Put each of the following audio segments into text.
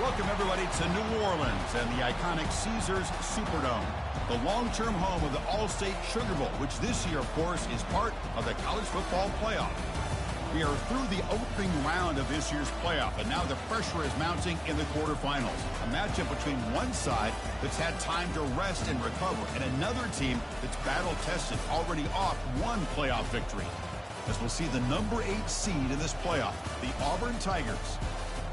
Welcome, everybody, to New Orleans and the iconic Caesars Superdome, the long-term home of the All-State Sugar Bowl, which this year, of course, is part of the college football playoff. We are through the opening round of this year's playoff, and now the pressure is mounting in the quarterfinals. A matchup between one side that's had time to rest and recover, and another team that's battle-tested, already off one playoff victory. As we'll see the number 8 seed in this playoff, the Auburn Tigers,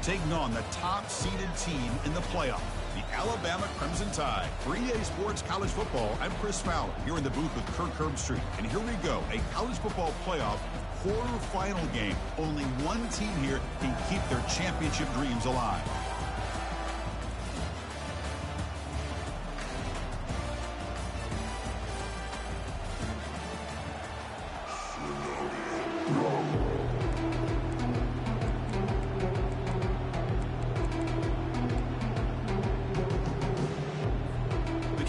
taking on the top-seeded team in the playoff, the Alabama Crimson Tide. For EA Sports College Football, I'm Chris Fowler, here in the booth with Kirk Herbstreit. And here we go, a college football playoff quarterfinal game. Only one team here can keep their championship dreams alive.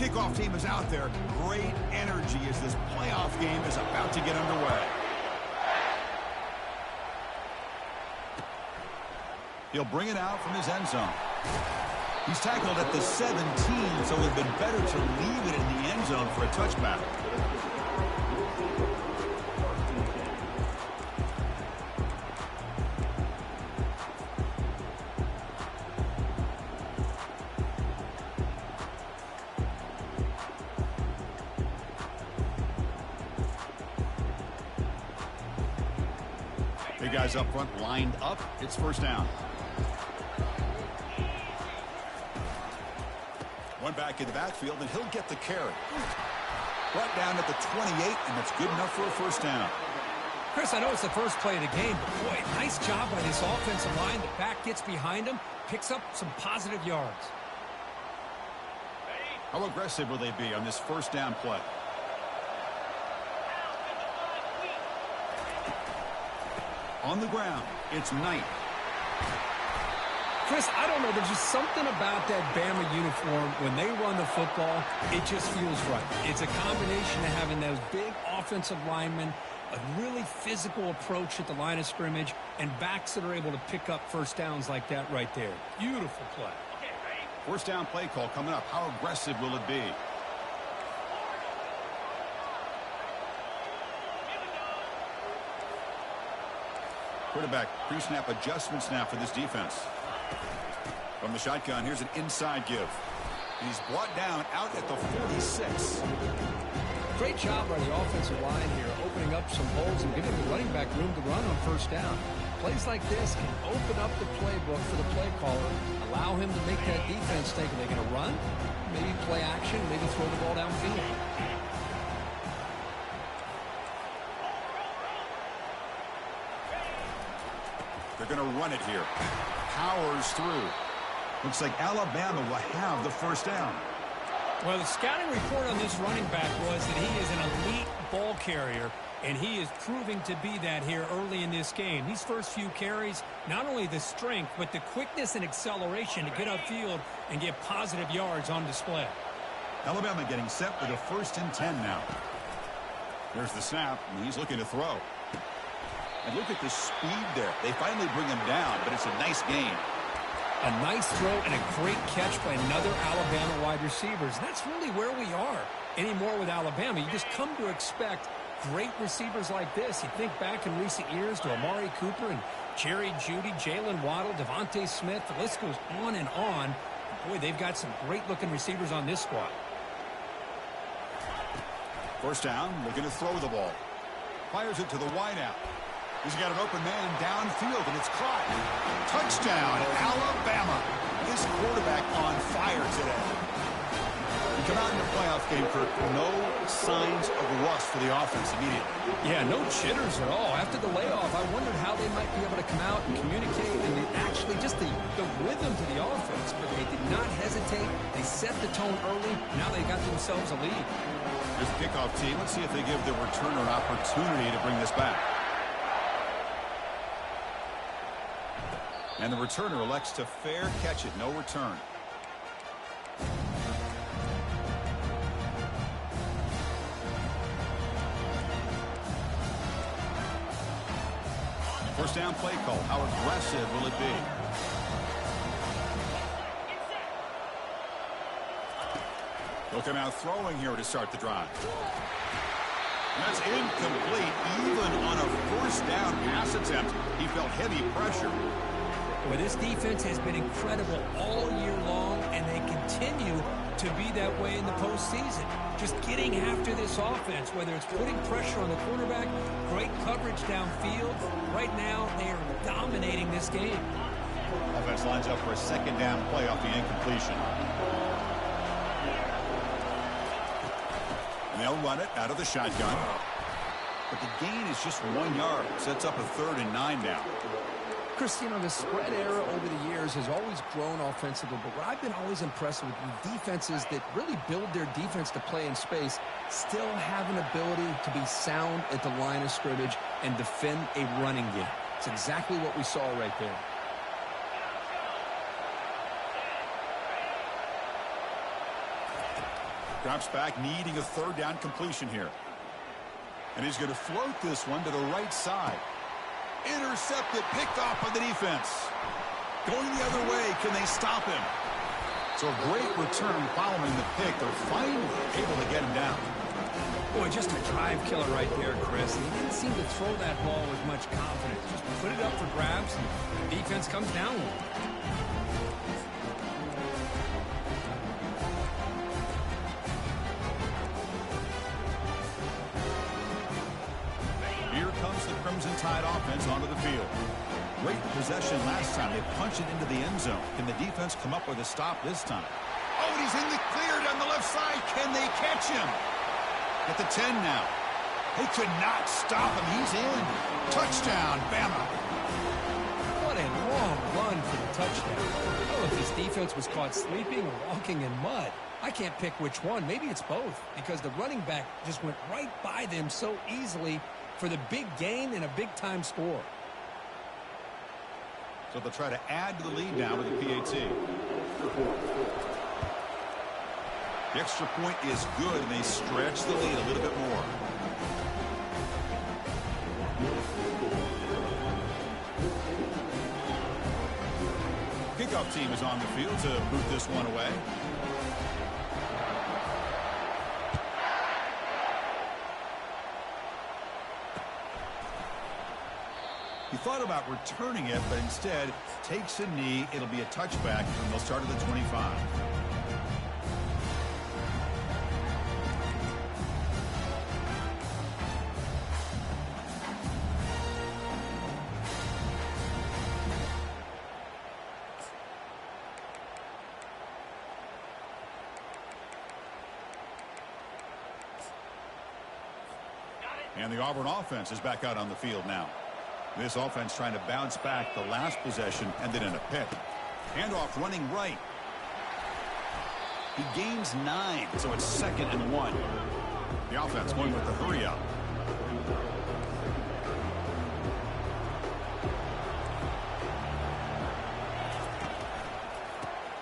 Kickoff team is out there. Great energy as this playoff game is about to get underway. He'll bring it out from his end zone. He's tackled at the 17, so it would have been better to leave it in the end zone for a touchback. Big guys up front lined up. It's first down. One back in the backfield, and he'll get the carry. Brought down at the 28, and that's good enough for a first down. Chris, I know it's the first play of the game, but boy, nice job by this offensive line. The back gets behind him, picks up some positive yards. How aggressive will they be on this first down play? On the ground, it's Knight. Chris, I don't know. There's just something about that Bama uniform. When they run the football, it just feels right. It's a combination of having those big offensive linemen, a really physical approach at the line of scrimmage, and backs that are able to pick up first downs like that right there. Beautiful play. First down play call coming up. How aggressive will it be? Quarterback pre-snap adjustments now for this defense. From the shotgun, here's an inside give. He's brought down out at the 46. Great job by the offensive line here, opening up some holes and giving the running back room to run on first down. Plays like this can open up the playbook for the play caller, allow him to make that defense think, are they going to run? Maybe play action, maybe throw the ball downfield. They're going to run it here. Powers through. Looks like Alabama will have the first down. Well, the scouting report on this running back was that he is an elite ball carrier, and he is proving to be that here early in this game. These first few carries, not only the strength, but the quickness and acceleration to get upfield and get positive yards on display. Alabama getting set for the 1st and 10 now. There's the snap, and he's looking to throw. And look at the speed there. They finally bring him down, but it's a nice gain. A nice throw and a great catch by another Alabama wide receivers. That's really where we are anymore with Alabama. You just come to expect great receivers like this. You think back in recent years to Amari Cooper and Jerry Jeudy, Jalen Waddle, Devontae Smith. The list goes on and on. Boy, they've got some great-looking receivers on this squad. First down, looking to throw the ball. Fires it to the wideout. He's got an open man downfield, and it's caught. Touchdown, Alabama. His quarterback on fire today. You come out in the playoff game, Kirk, no signs of rust for the offense immediately. Yeah, no jitters at all. After the layoff, I wondered how they might be able to come out and communicate and actually just the rhythm to the offense. But they did not hesitate. They set the tone early. Now they got themselves a lead. Here's the kickoff team. Let's see if they give the returner an opportunity to bring this back. And the returner elects to fair catch it. No return. First down play call. How aggressive will it be? They'll come out throwing here to start the drive. That's incomplete. Even on a first down pass attempt, he felt heavy pressure. Well, this defense has been incredible all year long, and they continue to be that way in the postseason. Just getting after this offense, whether it's putting pressure on the quarterback, great coverage downfield. Right now, they are dominating this game. Offense lines up for a second down play off the incompletion. And they'll run it out of the shotgun. But the gain is just 1 yard. Sets up a 3rd and 9 now. Chris, you know, the spread era over the years has always grown offensively, but what I've been always impressed with defenses that really build their defense to play in space still have an ability to be sound at the line of scrimmage and defend a running game. It's exactly what we saw right there. Drops back, needing a 3rd down completion here. And he's going to float this one to the right side. Intercepted, picked off by the defense. Going the other way, can they stop him? So a great return following the pick. They're finally able to get him down. Boy, just a drive killer right there, Chris. He didn't seem to throw that ball with much confidence. Just put it up for grabs, and the defense comes down with it. Crimson Tide offense onto the field. Great possession last time. They punched it into the end zone. Can the defense come up with a stop this time? Oh, and he's in the clear down the left side. Can they catch him? At the 10 now. They could not stop him. He's in. Touchdown, Bama. What a long run for the touchdown. I don't know if this defense was caught sleeping or walking in mud. I can't pick which one. Maybe it's both, because the running back just went right by them so easily for the big gain and a big-time score. So they'll try to add to the lead now with the PAT. The extra point is good, and they stretch the lead a little bit more. Kickoff team is on the field to boot this one away. He thought about returning it, but instead takes a knee. It'll be a touchback, and they'll start at the 25. And the Auburn offense is back out on the field now. This offense trying to bounce back. The last possession ended in a pick. Handoff running right. He gains 9, so it's 2nd and 1. The offense going with the hurry up.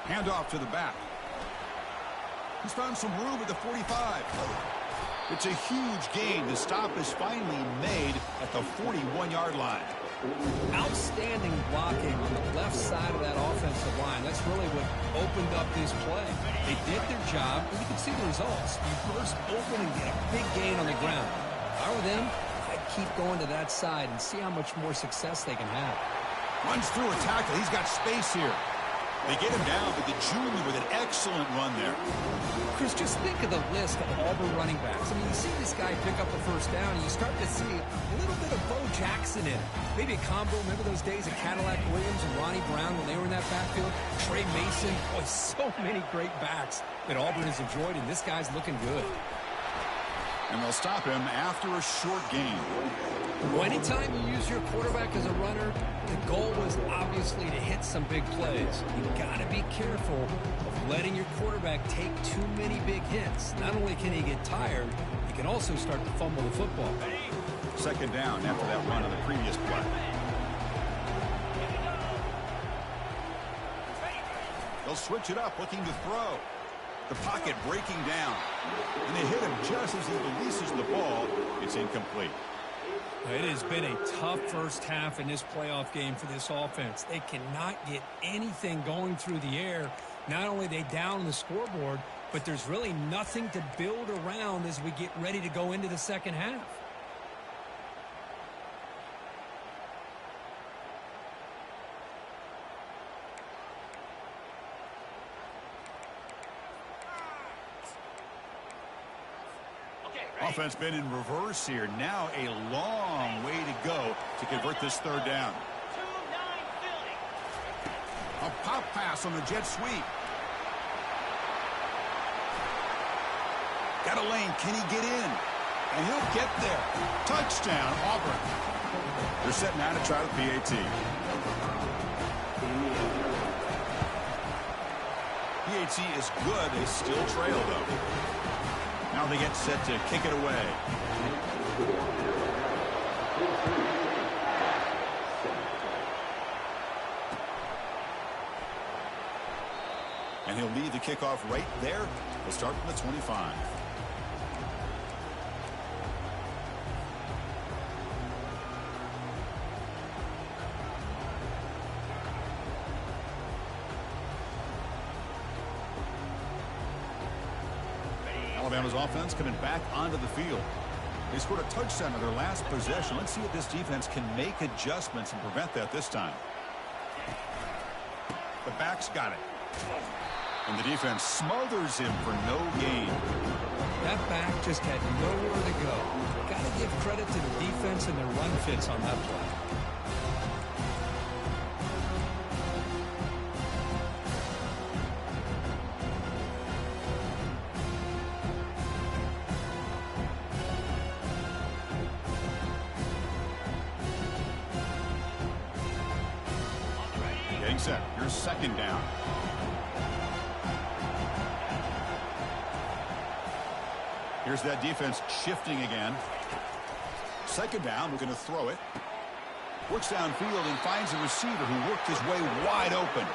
Handoff to the back. He's found some room at the 45. It's a huge gain. The stop is finally made at the 41-yard line. Outstanding blocking on the left side of that offensive line. That's really what opened up this play. They did their job, and you can see the results. You burst open and get a big gain on the ground. If I were them, I'd keep going to that side and see how much more success they can have. Runs through a tackle. He's got space here. They get him down, but the junior with an excellent run there. Chris, just think of the list of Auburn running backs. I mean, you see this guy pick up the first down, and you start to see a little bit of Bo Jackson in it. Maybe a combo. Remember those days of Cadillac Williams and Ronnie Brown when they were in that backfield? Trey Mason. Boy, so many great backs that Auburn has enjoyed, and this guy's looking good. And they'll stop him after a short gain. Well, anytime you use your quarterback as a runner, the goal was obviously to hit some big plays. You've got to be careful of letting your quarterback take too many big hits. Not only can he get tired, he can also start to fumble the football. 2nd down after that run on the previous play. They'll switch it up, looking to throw. The pocket breaking down. And they hit him just as he releases the ball. It's incomplete. It has been a tough first half in this playoff game for this offense. They cannot get anything going through the air. Not only are they down the scoreboard, but there's really nothing to build around as we get ready to go into the second half. Offense been in reverse here. Now a long way to go to convert this 3rd down. A pop pass on the jet sweep. Got a lane. Can he get in? And he'll get there. Touchdown, Auburn. They're setting out to try the PAT. PAT is good. They still trail, though. Now they get set to kick it away. And he'll lead the kickoff right there. We'll start from the 25. Alabama's offense coming back onto the field. They scored a touchdown on their last possession. Let's see if this defense can make adjustments and prevent that this time. The back's got it. And the defense smothers him for no gain. That back just had nowhere to go. Got to give credit to the defense and their run fits on that play. Getting set. Here's 2nd down. Here's that defense shifting again. 2nd down, looking to throw it. Works downfield and finds a receiver who worked his way wide open.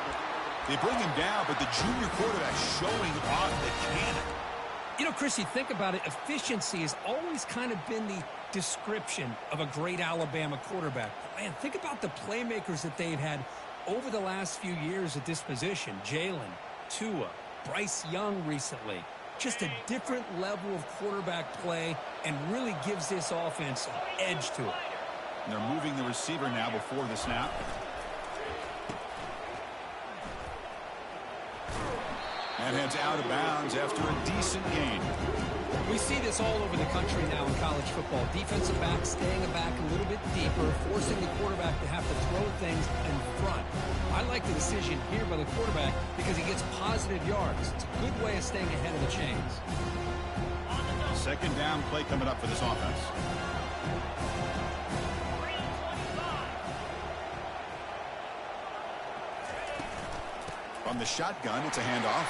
They bring him down, but the junior quarterback showing off the cannon. You know, Chris, you think about it, efficiency has always kind of been the description of a great Alabama quarterback. Man, think about the playmakers that they've had over the last few years at this position. Jalen, Tua, Bryce Young recently. Just a different level of quarterback play and really gives this offense an edge to it. And they're moving the receiver now before the snap. And heads out of bounds after a decent gain. We see this all over the country now in college football. Defensive backs staying back a little bit deeper, forcing the quarterback to have to throw things in front. I like the decision here by the quarterback because he gets positive yards. It's a good way of staying ahead of the chains. Second down play coming up for this offense. From the shotgun, it's a handoff.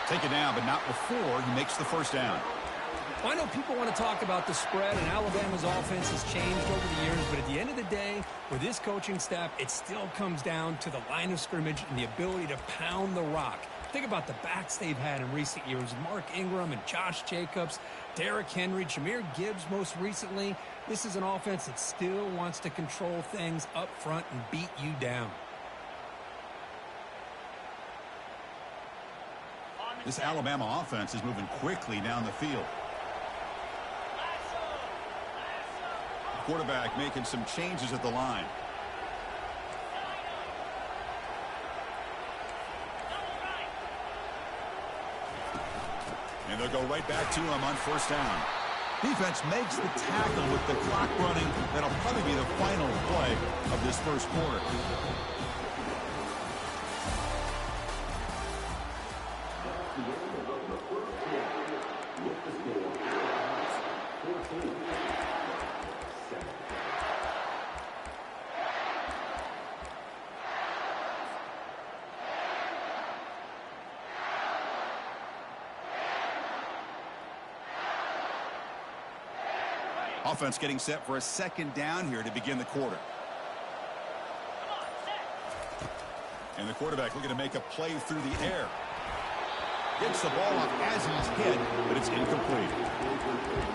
Take it down, but not before he makes the first down. Well, I know people want to talk about the spread, and Alabama's offense has changed over the years, but at the end of the day, with this coaching staff, it still comes down to the line of scrimmage and the ability to pound the rock. Think about the backs they've had in recent years. Mark Ingram and Josh Jacobs, Derrick Henry, Jahmyr Gibbs most recently. This is an offense that still wants to control things up front and beat you down. This Alabama offense is moving quickly down the field. Quarterback making some changes at the line. And they'll go right back to him on first down. Defense makes the tackle with the clock running. That'll probably be the final play of this first quarter. Offense getting set for a second down here to begin the quarter. And the quarterback looking to make a play through the air. Gets the ball off as he's hit, but it's incomplete.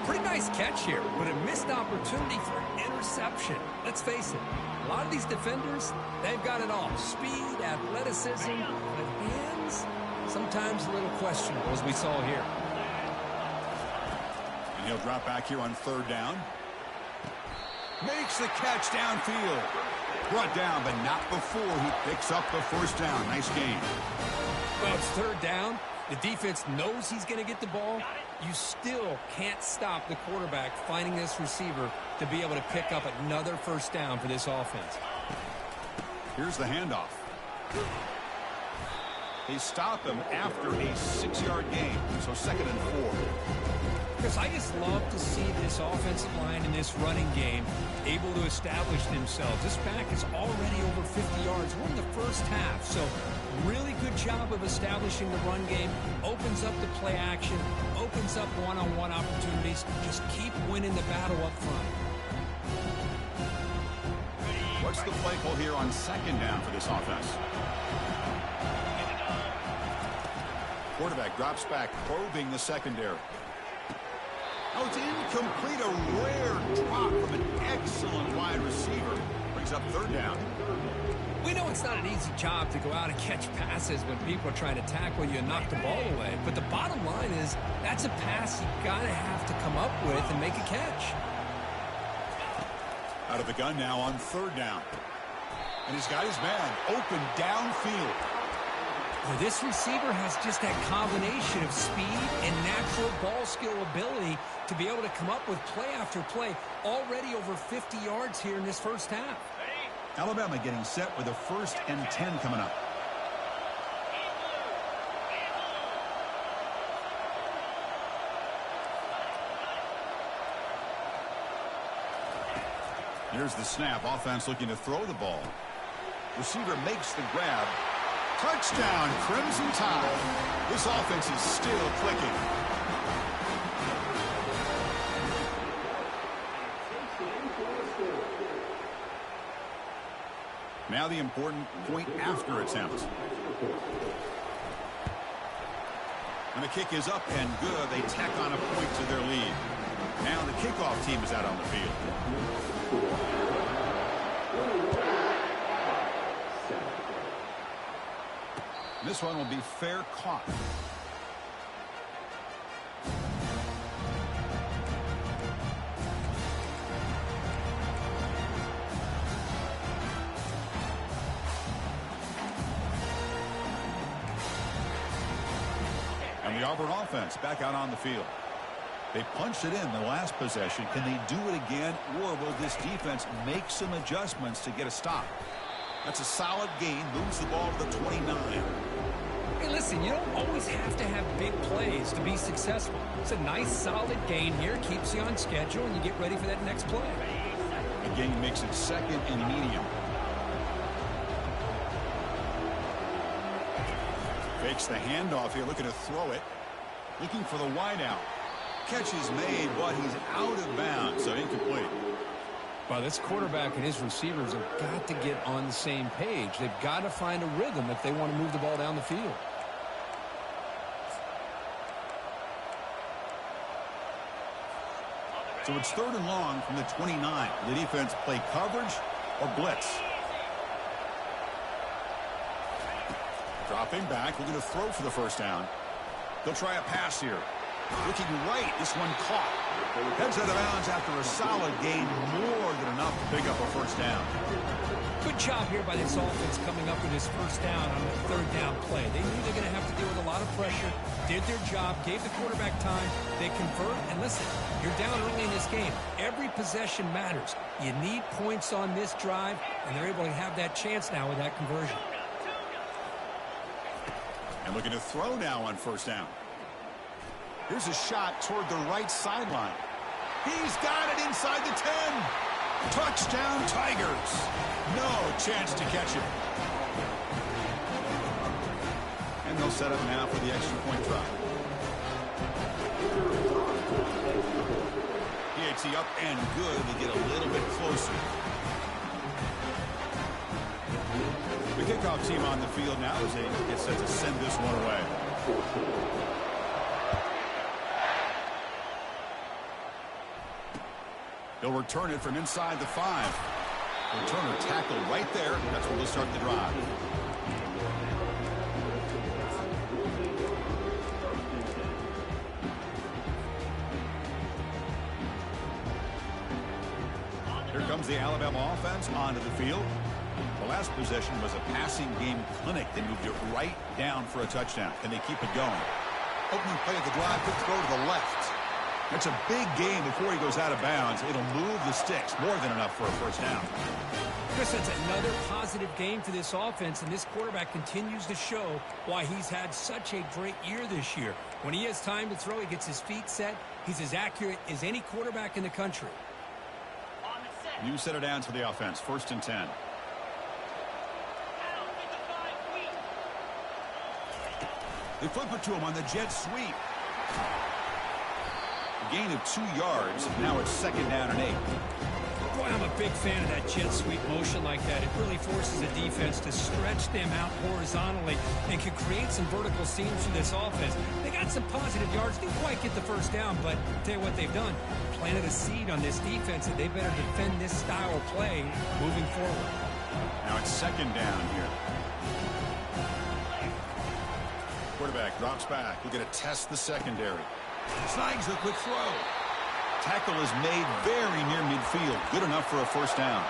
Pretty nice catch here, but a missed opportunity for an interception. Let's face it, a lot of these defenders, they've got it all. Speed, athleticism, but hands, sometimes a little questionable, as we saw here. And he'll drop back here on third down. Makes the catch downfield. Brought down, but not before he picks up the first down. Nice game. Well, it's third down. The defense knows he's going to get the ball. You still can't stop the quarterback finding this receiver to be able to pick up another first down for this offense. Here's the handoff. They stop him after a 6-yard gain, so second and 4. Chris, I just love to see this offensive line in this running game able to establish themselves. This back is already over 50 yards. We're in the first half, so really good job of establishing the run game. Opens up the play action, opens up one-on-one opportunities. Just keep winning the battle up front. What's the play call here on second down for this offense? Quarterback drops back, probing the secondary. Oh, it's incomplete. A rare drop from an excellent wide receiver. Brings up third down. We know it's not an easy job to go out and catch passes when people are trying to tackle you and knock the ball away. But the bottom line is that's a pass you got to have to come up with and make a catch. Out of the gun now on third down. And he's got his man open downfield. Well, this receiver has just that combination of speed and natural ball skill ability to be able to come up with play after play. Already over 50 yards here in this first half. Alabama getting set with a 1st and 10 coming up. Here's the snap. Offense looking to throw the ball. Receiver makes the grab. Touchdown, Crimson Tide. This offense is still clicking. Now the important point after attempt. And the kick is up and good. They tack on a point to their lead. Now the kickoff team is out on the field. This one will be fair caught. And the Auburn offense back out on the field. They punched it in the last possession. Can they do it again, or will this defense make some adjustments to get a stop? That's a solid gain. Moves the ball to the 29. Hey, listen. listen, you don't always have to have big plays to be successful. It's a nice, solid gain here. Keeps you on schedule, and you get ready for that next play. The gain makes it second and medium. Fakes the handoff here, looking to throw it. Looking for the wideout. Catch is made, but he's out of bounds, so incomplete. Well, this quarterback and his receivers have got to get on the same page. They've got to find a rhythm if they want to move the ball down the field. So it's 3rd and long from the 29. The defense play coverage or blitz. Dropping back, looking to throw for the first down. They'll try a pass here. Looking right, this one caught. Heads out of bounds after a solid gain, more than enough to pick up a first down. Good job here by this offense coming up with his first down on the 3rd down play. They knew they're going to have to deal with a lot of pressure, did their job, gave the quarterback time, they convert, and listen, you're down early in this game. Every possession matters. You need points on this drive, and they're able to have that chance now with that conversion. And looking to throw now on first down. Here's a shot toward the right sideline. He's got it inside the 10. Touchdown, Tigers. No chance to catch it. And they'll set up now for the extra point try. PAT up and good to get a little bit closer. The kickoff team on the field now as they get set to send this one away. They'll return it from inside the 5. Returner tackle right there. That's where they'll start the drive. Here comes the Alabama offense onto the field. The last possession was a passing game clinic. They moved it right down for a touchdown. Can they keep it going? Opening play of the drive, quick throw to the left. That's a big game before he goes out of bounds. It'll move the sticks, more than enough for a first down. Chris, that's another positive game for this offense, and this quarterback continues to show why he's had such a great year this year. When he has time to throw, he gets his feet set. He's as accurate as any quarterback in the country. New set of downs for the offense, 1st and 10. They flip it to him on the jet sweep. A gain of 2 yards. Now it's 2nd down and 8. Boy, I'm a big fan of that jet sweep motion like that. It really forces the defense to stretch them out horizontally and can create some vertical seams for this offense. They got some positive yards. Didn't quite get the first down, but I'll tell you what they've done. Planted a seed on this defense, and they better defend this style of play moving forward. Now it's 2nd down here. Quarterback drops back. We're going to test the secondary. Snags a quick throw. Tackle is made very near midfield. Good enough for a first down.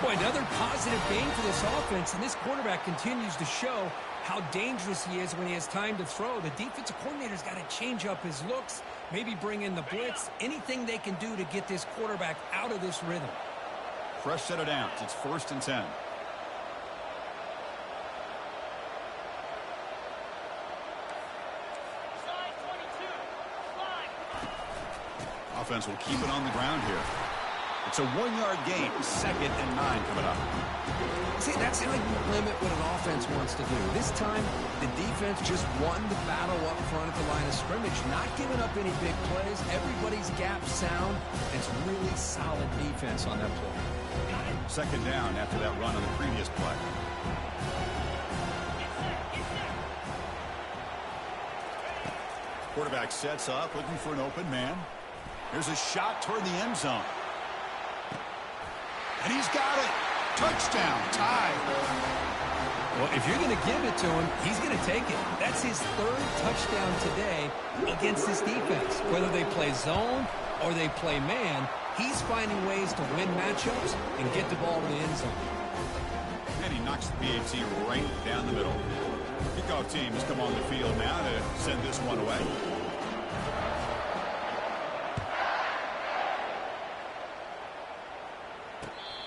Boy, another positive gain for this offense, and this quarterback continues to show how dangerous he is when he has time to throw. The defensive coordinator's got to change up his looks, maybe bring in the blitz, anything they can do to get this quarterback out of this rhythm. Fresh set of downs. It's 1st and 10. Offense will keep it on the ground here. It's a 1-yard gain. 2nd and 9 coming up. See, that's how you limit what an offense wants to do. This time, the defense just won the battle up front at the line of scrimmage, not giving up any big plays. Everybody's gap sound. It's really solid defense on that play. 2nd down after that run on the previous play. Quarterback sets up, looking for an open man. Here's a shot toward the end zone. And he's got it. Touchdown, tie. Well, if you're going to give it to him, he's going to take it. That's his 3rd touchdown today against this defense. Whether they play zone or they play man, he's finding ways to win matchups and get the ball to the end zone. And he knocks the PAT right down the middle. Kickoff team has come on the field now to send this one away.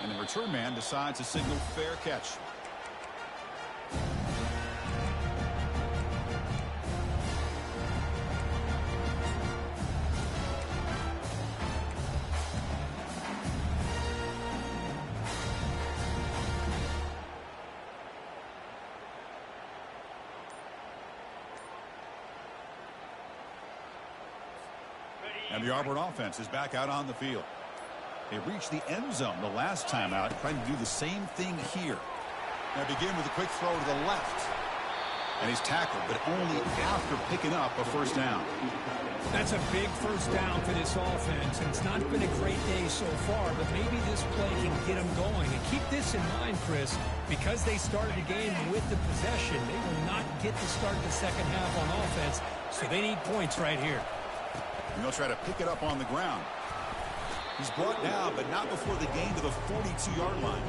And the return man decides to signal fair catch. The Auburn offense is back out on the field. They reached the end zone the last time out, trying to do the same thing here. They begin with a quick throw to the left. And he's tackled, but only after picking up a first down. That's a big first down for this offense, and it's not been a great day so far, but maybe this play can get them going. And keep this in mind, Chris, because they started the game with the possession, they will not get to start the second half on offense, so they need points right here. And they'll try to pick it up on the ground. He's brought down, but not before the gain to the 42-yard line.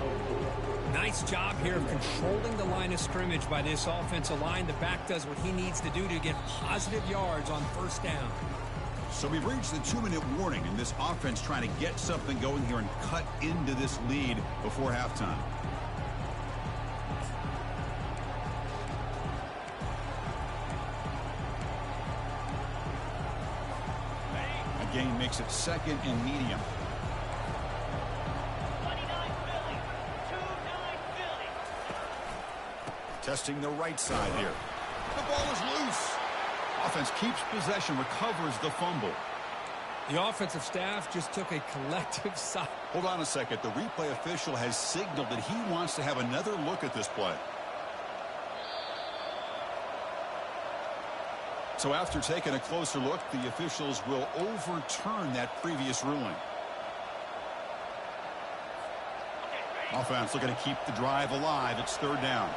Nice job here of controlling the line of scrimmage by this offensive line. The back does what he needs to do to get positive yards on first down. So we've reached the 2-minute warning, and this offense trying to get something going here and cut into this lead before halftime. That gain makes it second and medium. Testing the right side here. The ball is loose. Offense keeps possession, recovers the fumble. The offensive staff just took a collective sigh. Hold on a second. The replay official has signaled that he wants to have another look at this play. So after taking a closer look, the officials will overturn that previous ruling. Offense looking to keep the drive alive. It's third down.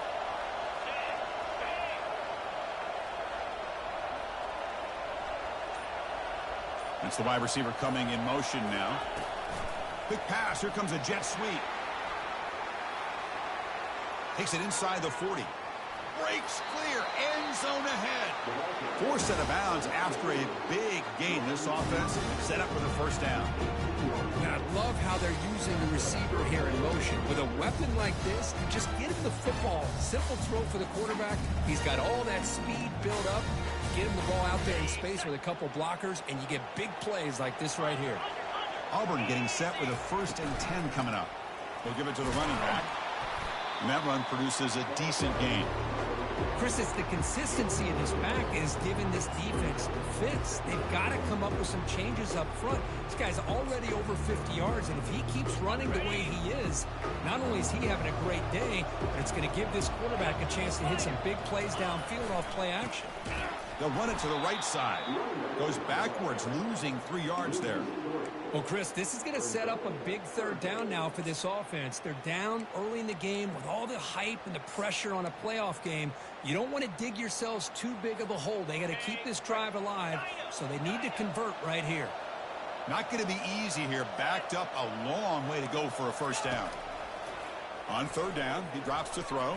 It's the wide receiver coming in motion now. Quick pass. Here comes a jet sweep. Takes it inside the 40. Breaks clear. End zone ahead. Forced out of bounds after a big gain. This offense set up for the first down. And I love how they're using the receiver here in motion. With a weapon like this, you just get him the football. Simple throw for the quarterback. He's got all that speed built up. Get him the ball out there in space with a couple blockers, and you get big plays like this right here. Auburn getting set with a 1st and 10 coming up. They'll give it to the running back. And that run produces a decent gain. Chris, it's the consistency of this back is giving this defense fits. They've got to come up with some changes up front. This guy's already over 50 yards, and if he keeps running the way he is, not only is he having a great day, but it's going to give this quarterback a chance to hit some big plays downfield off play action. They'll run it to the right side. Goes backwards, losing 3 yards there. Well, Chris, this is going to set up a big third down now for this offense. They're down early in the game with all the hype and the pressure on a playoff game. You don't want to dig yourselves too big of a hole. They got to keep this drive alive, so they need to convert right here. Not going to be easy here. Backed up a long way to go for a first down. On third down, he drops to throw.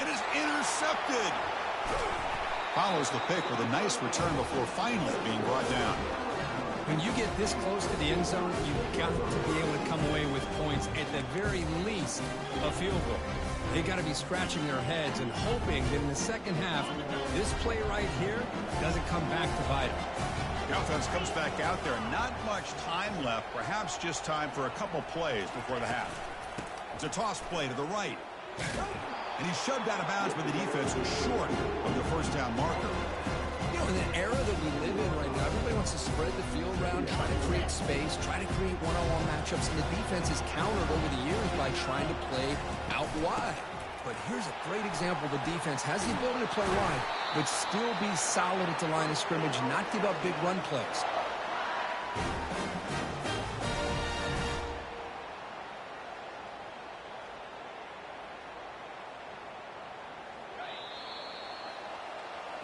And is intercepted. Follows the pick with a nice return before finally being brought down. When you get this close to the end zone, you've got to be able to come away with points, at the very least, a field goal. They got to be scratching their heads and hoping that in the second half, this play right here doesn't come back to bite them. The offense comes back out there. Not much time left. Perhaps just time for a couple plays before the half. It's a toss play to the right. And he's shoved out of bounds, but the defense was short of the first down marker. You know, in the era that we live in right now, everybody wants to spread the field around, try to create space, try to create one-on-one matchups, and the defense has countered over the years by trying to play out wide. But here's a great example. The defense has the ability to play wide, but still be solid at the line of scrimmage, not give up big run plays.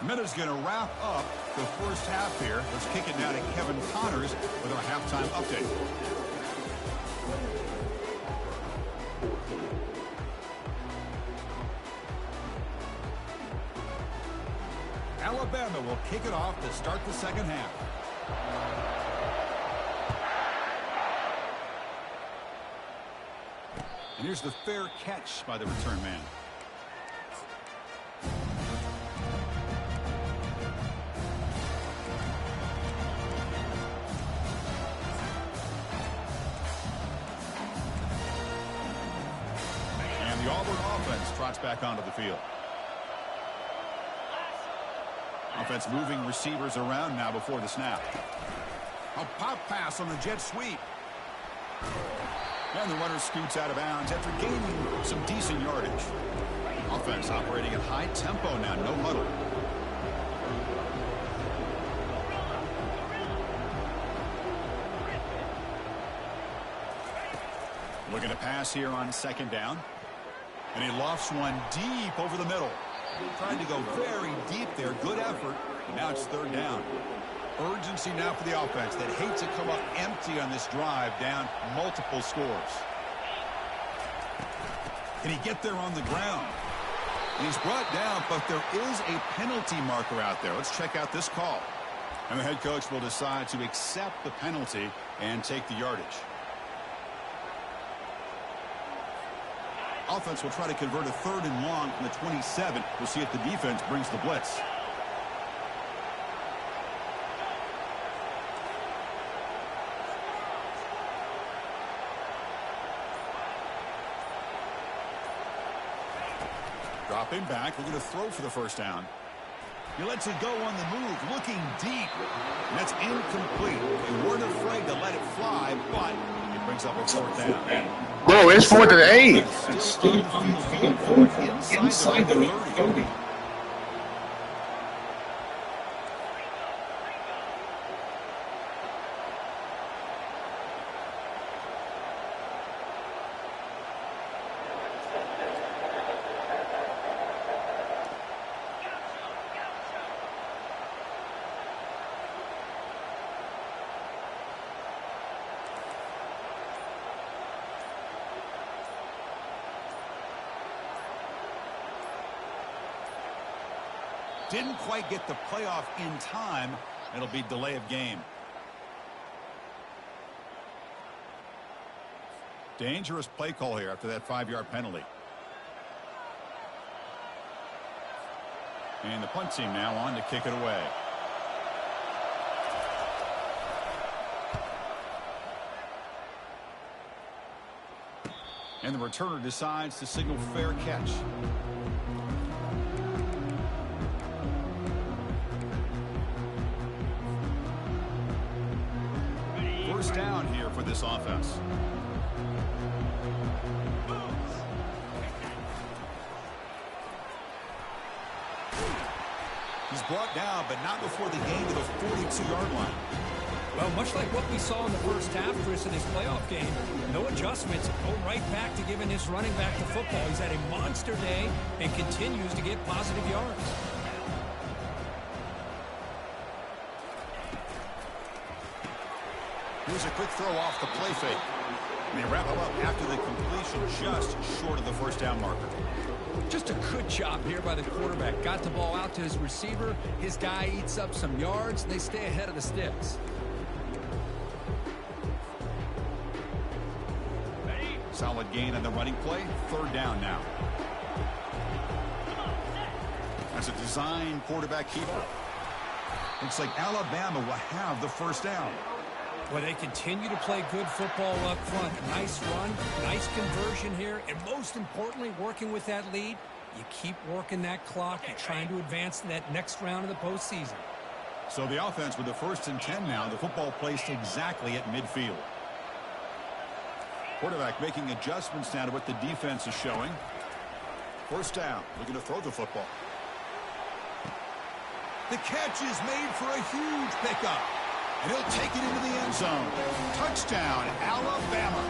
The minute's going to wrap up the first half here. Let's kick it now to Kevin Connors with our halftime update. Alabama will kick it off to start the second half. And here's the fair catch by the return man. And the Auburn offense trots back onto the field. Offense moving receivers around now before the snap. A pop pass on the jet sweep. And the runner scoots out of bounds after gaining some decent yardage. Offense operating at high tempo now, no huddle. Looking to pass here on second down. And he lofts one deep over the middle. Trying to go very deep there. Good effort. Now it's third down. Urgency now for the offense that hates to come up empty on this drive, down multiple scores. Can he get there on the ground? And he's brought down, but there is a penalty marker out there. Let's check out this call. And the head coach will decide to accept the penalty and take the yardage. Offense will try to convert a third and long from the 27. We'll see if the defense brings the blitz. Dropping back, looking to throw for the first down. He lets it go on the move, looking deep. And that's incomplete. They weren't afraid to let it fly, but it brings up a fourth down. Bro, it's 4th and 8. Inside the 30. Didn't quite get the playoff in time. It'll be delay of game. Dangerous play call here after that 5-yard penalty. And the punt team now on to kick it away. And the returner decides to signal fair catch. First down here for this offense. He's brought down, but not before the gain to the 42-yard line. Well, much like what we saw in the first half, Chris, in his playoff game, no adjustments, go right back to giving his running back the football. He's had a monster day and continues to get positive yards. Here's a quick throw off the play fake. And they wrap him up after the completion, just short of the first down marker. Just a good job here by the quarterback. Got the ball out to his receiver. His guy eats up some yards, and they stay ahead of the sticks. Solid gain on the running play. Third down now. That's a design quarterback keeper. Looks like Alabama will have the first down. Well, they continue to play good football up front. Nice run, nice conversion here, and most importantly, working with that lead, you keep working that clock and trying to advance to that next round of the postseason. So the offense with the 1st and 10 now, the football placed exactly at midfield. Quarterback making adjustments now to what the defense is showing. First down, looking to throw the football. The catch is made for a huge pickup. And he'll take it into the end zone. Touchdown, Alabama.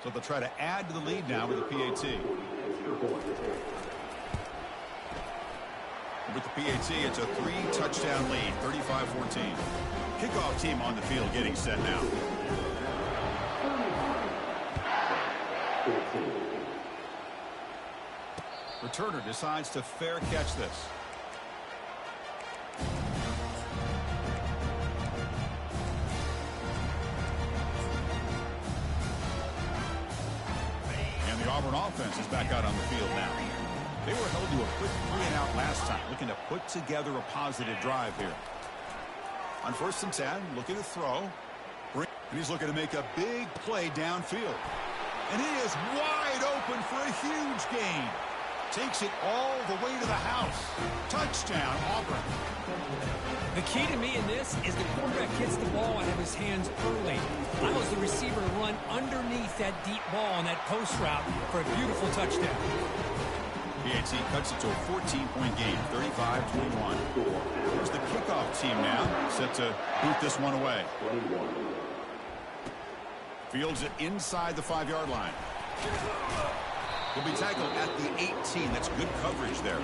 So they'll try to add to the lead now with the PAT. With the PAT, it's a 3-touchdown lead, 35-14. Kickoff team on the field getting set now. Returner decides to fair catch this. And the Auburn offense is back out on the field now. They were held to a quick 3-and-out last time, looking to put together a positive drive here. On 1st and 10, looking to throw. And he's looking to make a big play downfield. And he is wide open for a huge gain. Takes it all the way to the house. Touchdown, Auburn. The key to me in this is the quarterback gets the ball out of his hands early. Allows the receiver to run underneath that deep ball on that post route for a beautiful touchdown. PAT cuts it to a 14-point game, 35-21. Here's the kickoff team now, set to boot this one away. Fields it inside the 5-yard line. He'll be tackled at the 18. That's good coverage there.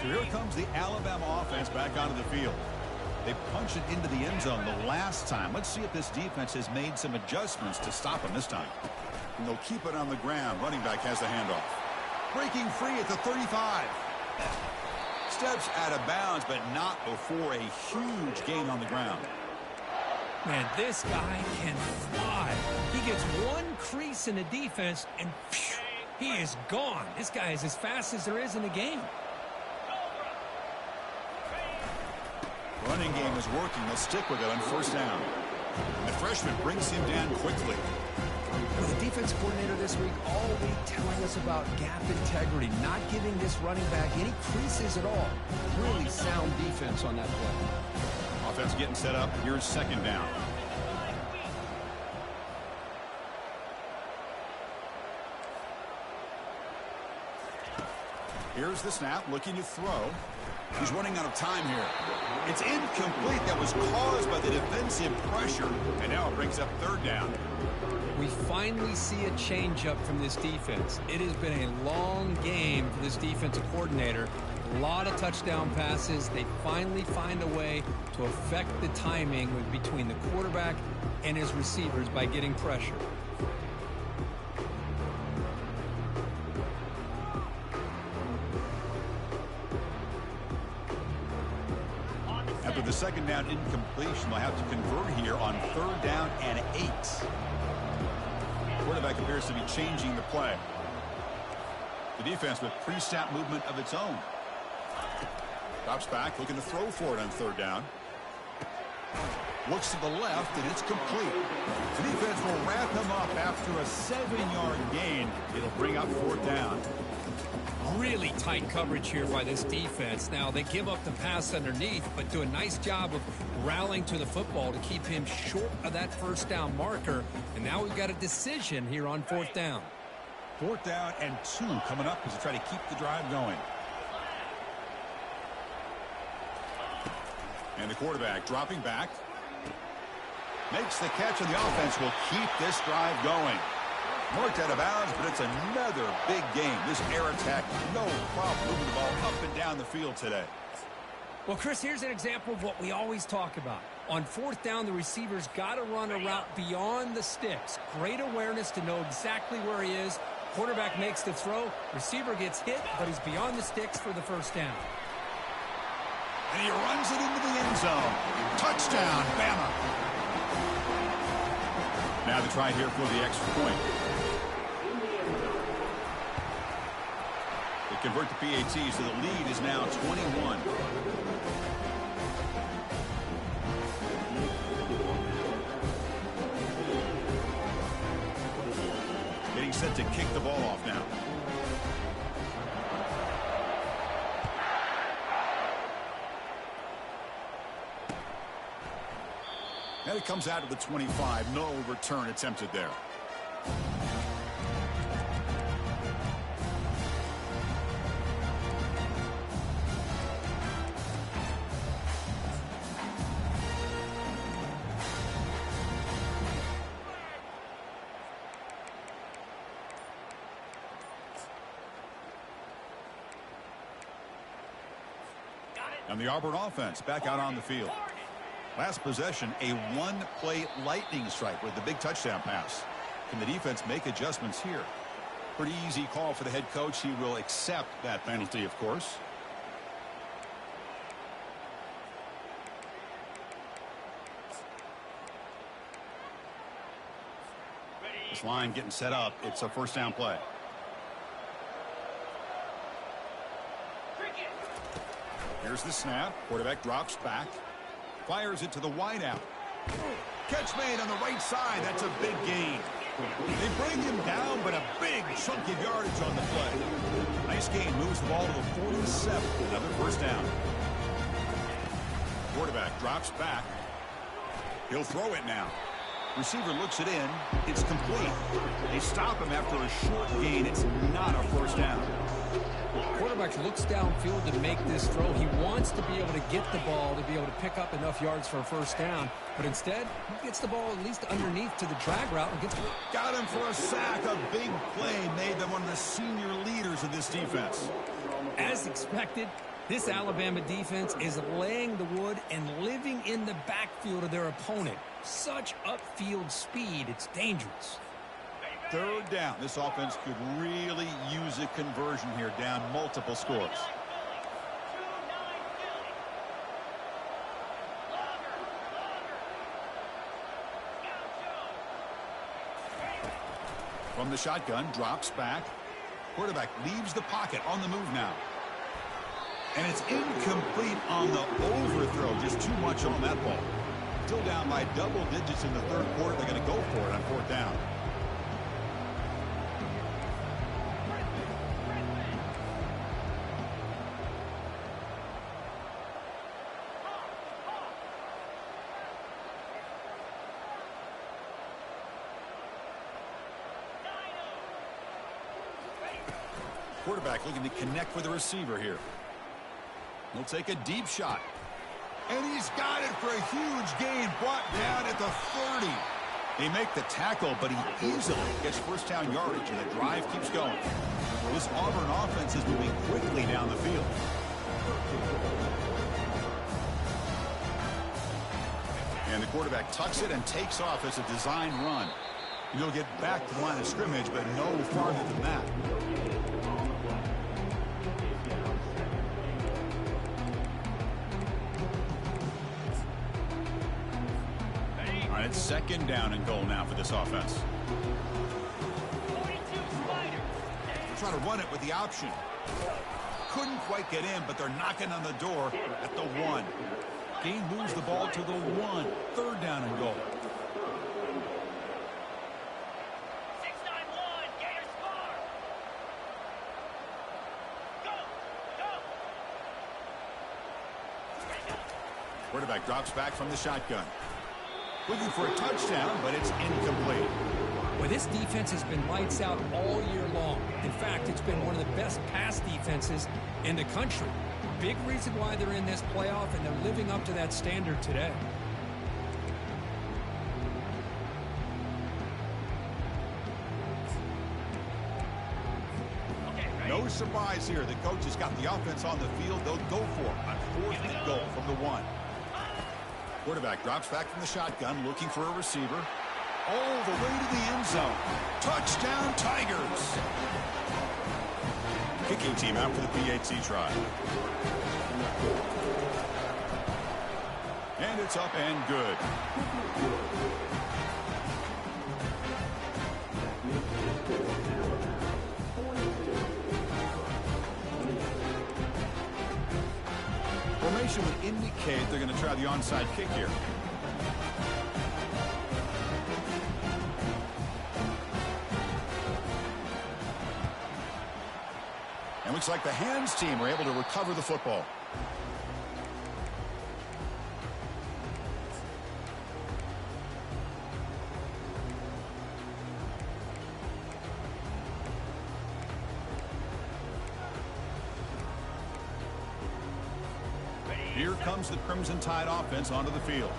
So here comes the Alabama offense back onto the field. They punched it into the end zone the last time. Let's see if this defense has made some adjustments to stop him this time. And they'll keep it on the ground. Running back has the handoff. Breaking free at the 35. Steps out of bounds, but not before a huge gain on the ground. Man, this guy can fly. He gets one crease in the defense, and phew, he is gone. This guy is as fast as there is in the game. Running game is working. They'll stick with it on first down. And the freshman brings him down quickly. The defense coordinator this week all week telling us about gap integrity, not giving this running back any creases at all. Really sound defense on that play. Offense getting set up. Here's second down. Here's the snap, looking to throw. He's running out of time here. It's incomplete. That was caused by the defensive pressure. And now it brings up third down. We finally see a changeup from this defense. It has been a long game for this defensive coordinator. A lot of touchdown passes. They finally find a way to affect the timing between the quarterback and his receivers by getting pressure. After the second down incompletion, they'll have to convert here on third down and 8. Quarterback appears to be changing the play. The defense with pre-snap movement of its own. Drops back, looking to throw for it on third down. Looks to the left, and it's complete. The defense will wrap him up after a 7-yard gain. It'll bring up fourth down. Really tight coverage here by this defense. Now, they give up the pass underneath, but do a nice job of rallying to the football to keep him short of that first down marker. And now we've got a decision here on fourth down. Fourth down and 2 coming up as they try to keep the drive going. And the quarterback dropping back. Makes the catch, and the offense will keep this drive going. Marked out of bounds, but it's another big game. This air attack, no problem moving the ball up and down the field today. Well, Chris, here's an example of what we always talk about. On fourth down, the receiver's got to run a route beyond the sticks. Great awareness to know exactly where he is. Quarterback makes the throw. Receiver gets hit, but he's beyond the sticks for the first down. And he runs it into the end zone. Touchdown, Bama. Now the try here for the extra point. They convert the PAT, so the lead is now 21. Getting set to kick the ball off now. And it comes out of the 25. No return attempted there. And the Auburn offense back out on the field. Last possession, a one-play lightning strike with the big touchdown pass. Can the defense make adjustments here? Pretty easy call for the head coach. He will accept that penalty, of course. Offense line getting set up. It's a first down play. Here's the snap. Quarterback drops back. Fires it to the wideout. Catch made on the right side. That's a big gain. They bring him down, but a big chunk of yardage on the play. Nice gain. Moves the ball to the 47. Another first down. Quarterback drops back. He'll throw it now. Receiver looks it in. It's complete. They stop him after a short gain. It's not a first down. Quarterback looks downfield to make this throw. He wants to be able to get the ball to be able to pick up enough yards for a first down. But instead, he gets the ball at least underneath to the drag route and gets... Got him for a sack. A big play made them one of the senior leaders of this defense. As expected, this Alabama defense is laying the wood and living in the backfield of their opponent. Such upfield speed, it's dangerous. Third down. This offense could really use a conversion here, down multiple scores. From the shotgun, drops back. Quarterback leaves the pocket, on the move now. And it's incomplete on the overthrow. Just too much on that ball. Still down by double digits in the third quarter. They're going to go for it on fourth down. Quarterback looking to connect with the receiver here. He'll take a deep shot. And he's got it for a huge gain, brought down at the 30. They make the tackle, but he easily gets first down yardage, and the drive keeps going. This Auburn offense is moving quickly down the field. And the quarterback tucks it and takes off as a design run. He'll get back to the line of scrimmage, but no farther than that. It's second down and goal now for this offense. They're trying to run it with the option. Couldn't quite get in, but they're knocking on the door at the 1. Gain moves the ball to the 1. Third down and goal. Quarterback drops back from the shotgun. Looking for a touchdown, but it's incomplete. Well, this defense has been lights out all year long. In fact, it's been one of the best pass defenses in the country. Big reason why they're in this playoff, and they're living up to that standard today. No surprise here. The coach has got the offense on the field. They'll go for it on fourth and goal from the 1. Quarterback drops back from the shotgun, looking for a receiver. All the way to the end zone. Touchdown, Tigers. Kicking team out for the PAT try. And it's up and good. Formation would indicate they're going to try the onside kick here. And looks like the hands team were able to recover the football. Here comes the Crimson Tide offense onto the field.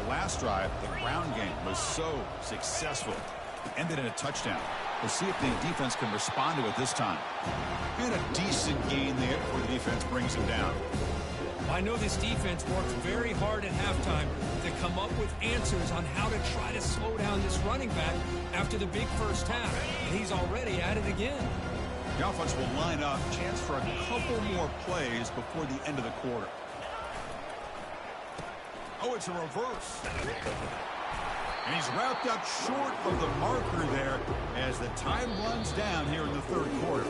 The last drive, the ground game, was so successful. It ended in a touchdown. We'll see if the defense can respond to it this time. And a decent gain there before the defense brings him down. I know this defense worked very hard at halftime to come up with answers on how to try to slow down this running back after the big first half. And he's already at it again. The offense will line up. Chance for a couple more plays before the end of the quarter. Oh, it's a reverse. And he's wrapped up short of the marker there as the time runs down here in the third quarter.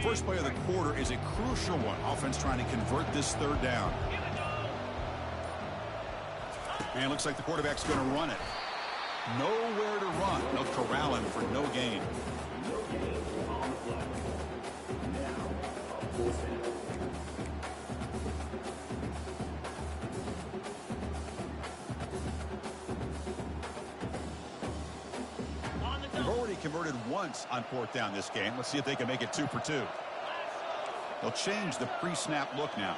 First play of the quarter is a crucial one. Offense trying to convert this third down. And it looks like the quarterback's going to run it. Nowhere to run. They'll corral him for no gain. They've already converted once on fourth down this game. Let's see if they can make it 2 for 2. They'll change the pre-snap look now.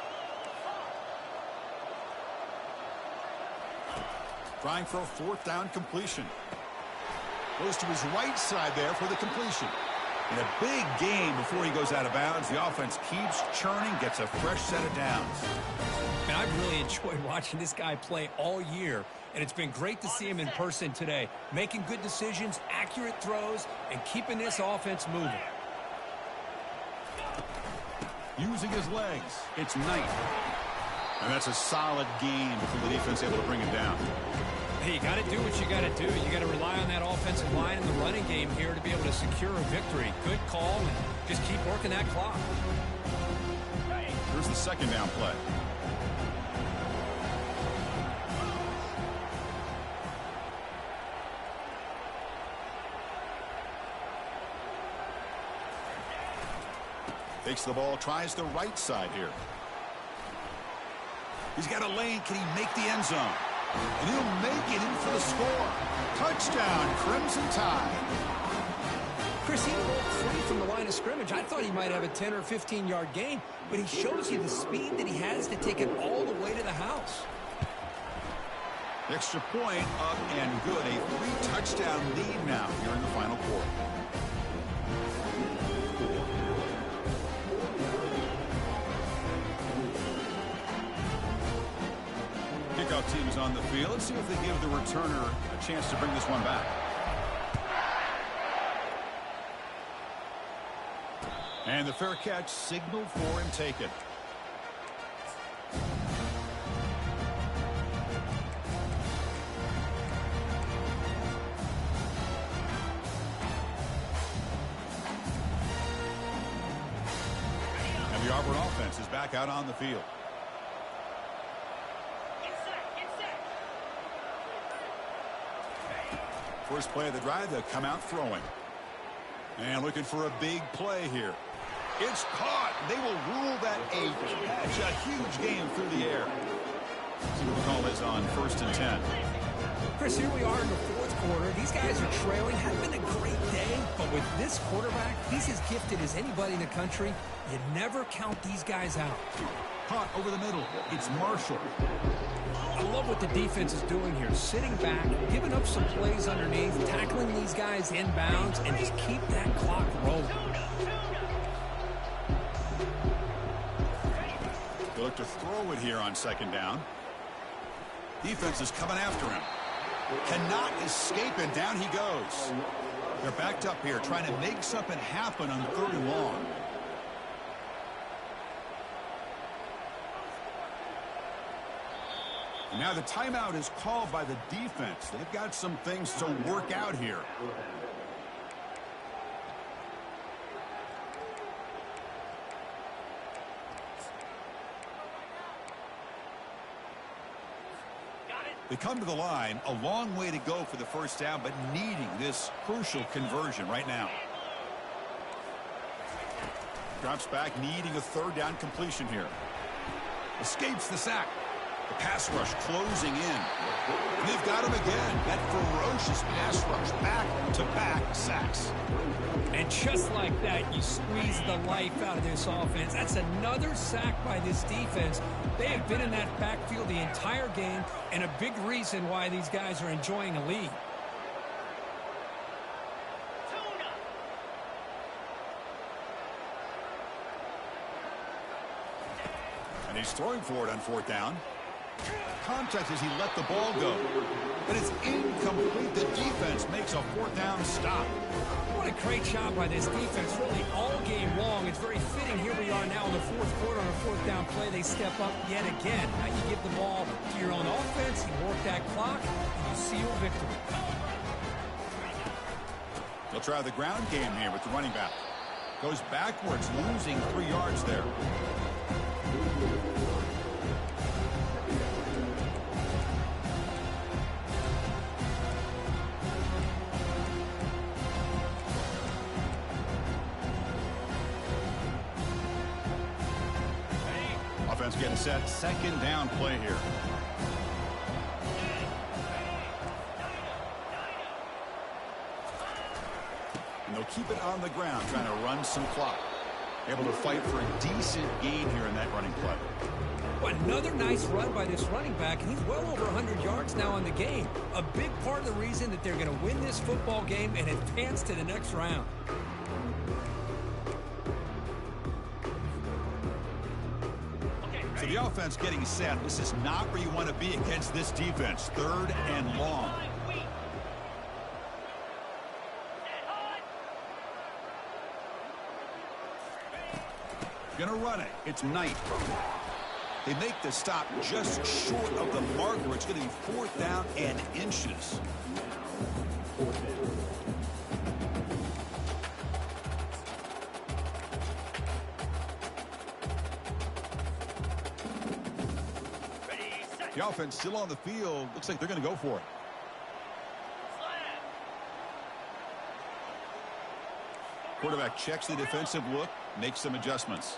Trying for a fourth down completion. Goes to his right side there for the completion. And a big game before he goes out of bounds. The offense keeps churning, gets a fresh set of downs. And I've really enjoyed watching this guy play all year. And it's been great to see him in person today. Making good decisions, accurate throws, and keeping this offense moving. Using his legs. It's Knight. And that's a solid gain before the defense able to bring him down. Hey, you got to do what you got to do. You got to rely on that offensive line in the running game here to be able to secure a victory. Good call, and just keep working that clock. Here's the second down play. Takes the ball, tries the right side here. He's got a lane. Can he make the end zone? And he'll make it in for the score. Touchdown, Crimson Tide. Chris, he broke free from the line of scrimmage. I thought he might have a 10 or 15-yard gain, but he shows you the speed that he has to take it all the way to the house. Extra point up and good. A 3-touchdown lead now here in the final quarter. Kickoff team is on the field. Let's see if they give the returner a chance to bring this one back. And the fair catch signaled for him taken. And the Auburn offense is back out on the field. First play of the drive, they'll come out throwing. And looking for a big play here. It's caught. They will rule that a catch. A huge game through the air. See what the call is on 1st and 10. Chris, here we are in the fourth quarter. These guys are trailing. Had been a great day, but with this quarterback, he's as gifted as anybody in the country. You never count these guys out. Caught over the middle. It's Marshall. I love what the defense is doing here. Sitting back, giving up some plays underneath, tackling these guys inbounds, and just keep that clock rolling. They look to throw it here on second down. Defense is coming after him. Cannot escape, and down he goes. They're backed up here, trying to make something happen on 3rd and long. Now the timeout is called by the defense. They've got some things to work out here. They come to the line, a long way to go for the first down, but needing this crucial conversion right now. Drops back, needing a 3rd down completion here. Escapes the sack. The pass rush closing in. And they've got him again. That ferocious pass rush. Back-to-back sacks. And just like that, you squeeze the life out of this offense. That's another sack by this defense. They have been in that backfield the entire game, and a big reason why these guys are enjoying a lead. And he's throwing for it on 4th down. Contact as he let the ball go. But it's incomplete. The defense makes a 4th down stop. What a great job by this defense, really all game long. It's very fitting. Here we are now in the 4th quarter on a 4th down play. They step up yet again. Now you give the ball to your own offense, you work that clock, and you seal victory. They'll try the ground game here with the running back. Goes backwards, losing 3 yards there. Offense getting set. 2nd down play here. And they'll keep it on the ground, trying to run some clock. Able to fight for a decent gain here in that running play. Well, another nice run by this running back, and he's well over 100 yards now in the game. A big part of the reason that they're going to win this football game and advance to the next round. So the offense getting set. This is not where you want to be against this defense. 3rd and long. Gonna run it. It's Knight. They make the stop just short of the marker. It's going to be 4th down and inches. The offense still on the field. Looks like they're going to go for it. Quarterback checks the defensive look, makes some adjustments.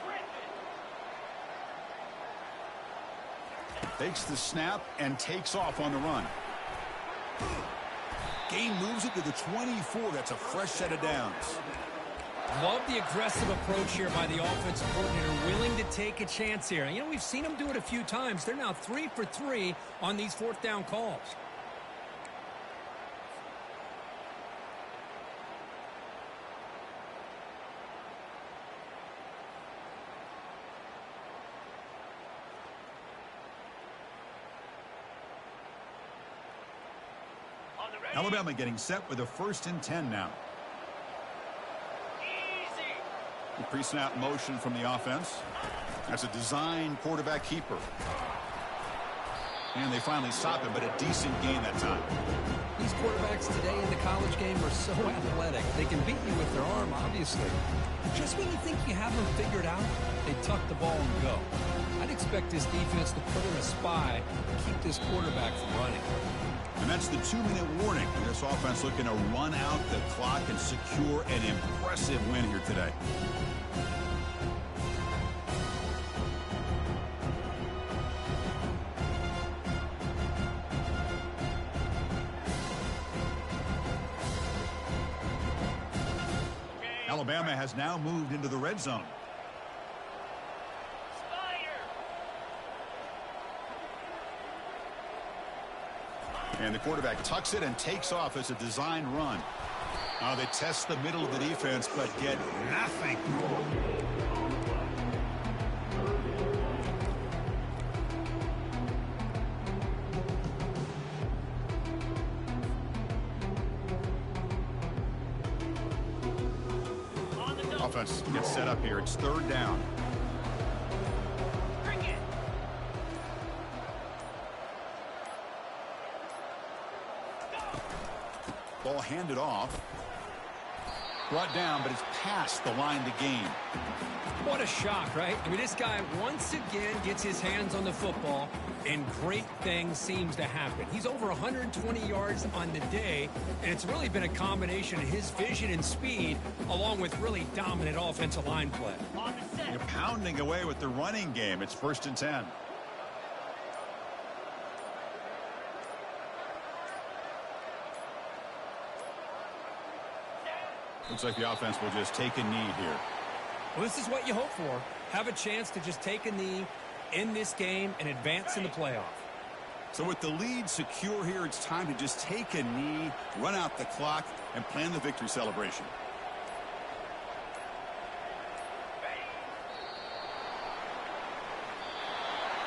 Takes the snap and takes off on the run. Gain moves it to the 24. That's a fresh set of downs. Love the aggressive approach here by the offensive coordinator, willing to take a chance here. You know, we've seen them do it a few times. They're now 3 for 3 on these 4th down calls. Alabama getting set with a 1st and 10 now. The pre-snap motion from the offense. That's a design quarterback keeper. And they finally stop him, but a decent gain that time. These quarterbacks today in the college game are so athletic. They can beat you with their arm, obviously. Just when you think you have them figured out, they tuck the ball and go. I'd expect this defense to put in a spy and keep this quarterback from running. And that's the 2-minute warning. This offense looking to run out the clock and secure an impressive win here today. Alabama has now moved into the red zone. And the quarterback tucks it and takes off as a design run. Now they test the middle of the defense, but get nothing. Offense gets set up here. It's 3rd down. Ball handed off. Brought down, but it's past the line to gain. What a shock, right? I mean, this guy once again gets his hands on the football, and great things seems to happen. He's over 120 yards on the day, and it's really been a combination of his vision and speed, along with really dominant offensive line play. You're pounding away with the running game. It's 1st and 10. Looks like the offense will just take a knee here. Well, this is what you hope for. Have a chance to just take a knee in this game and advance in the playoff. So with the lead secure here, it's time to just take a knee, run out the clock, and plan the victory celebration.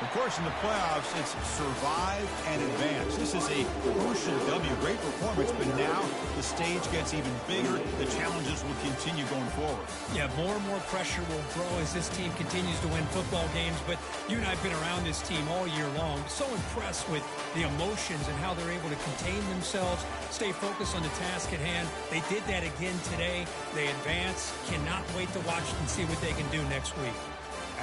Of course, in the playoffs, it's survive and advance. This is a crucial W. Great performance, but now the stage gets even bigger. The challenges will continue going forward. Yeah, more and more pressure will grow as this team continues to win football games. But you and I have been around this team all year long. So impressed with the emotions and how they're able to contain themselves, stay focused on the task at hand. They did that again today. They advance. Cannot wait to watch and see what they can do next week.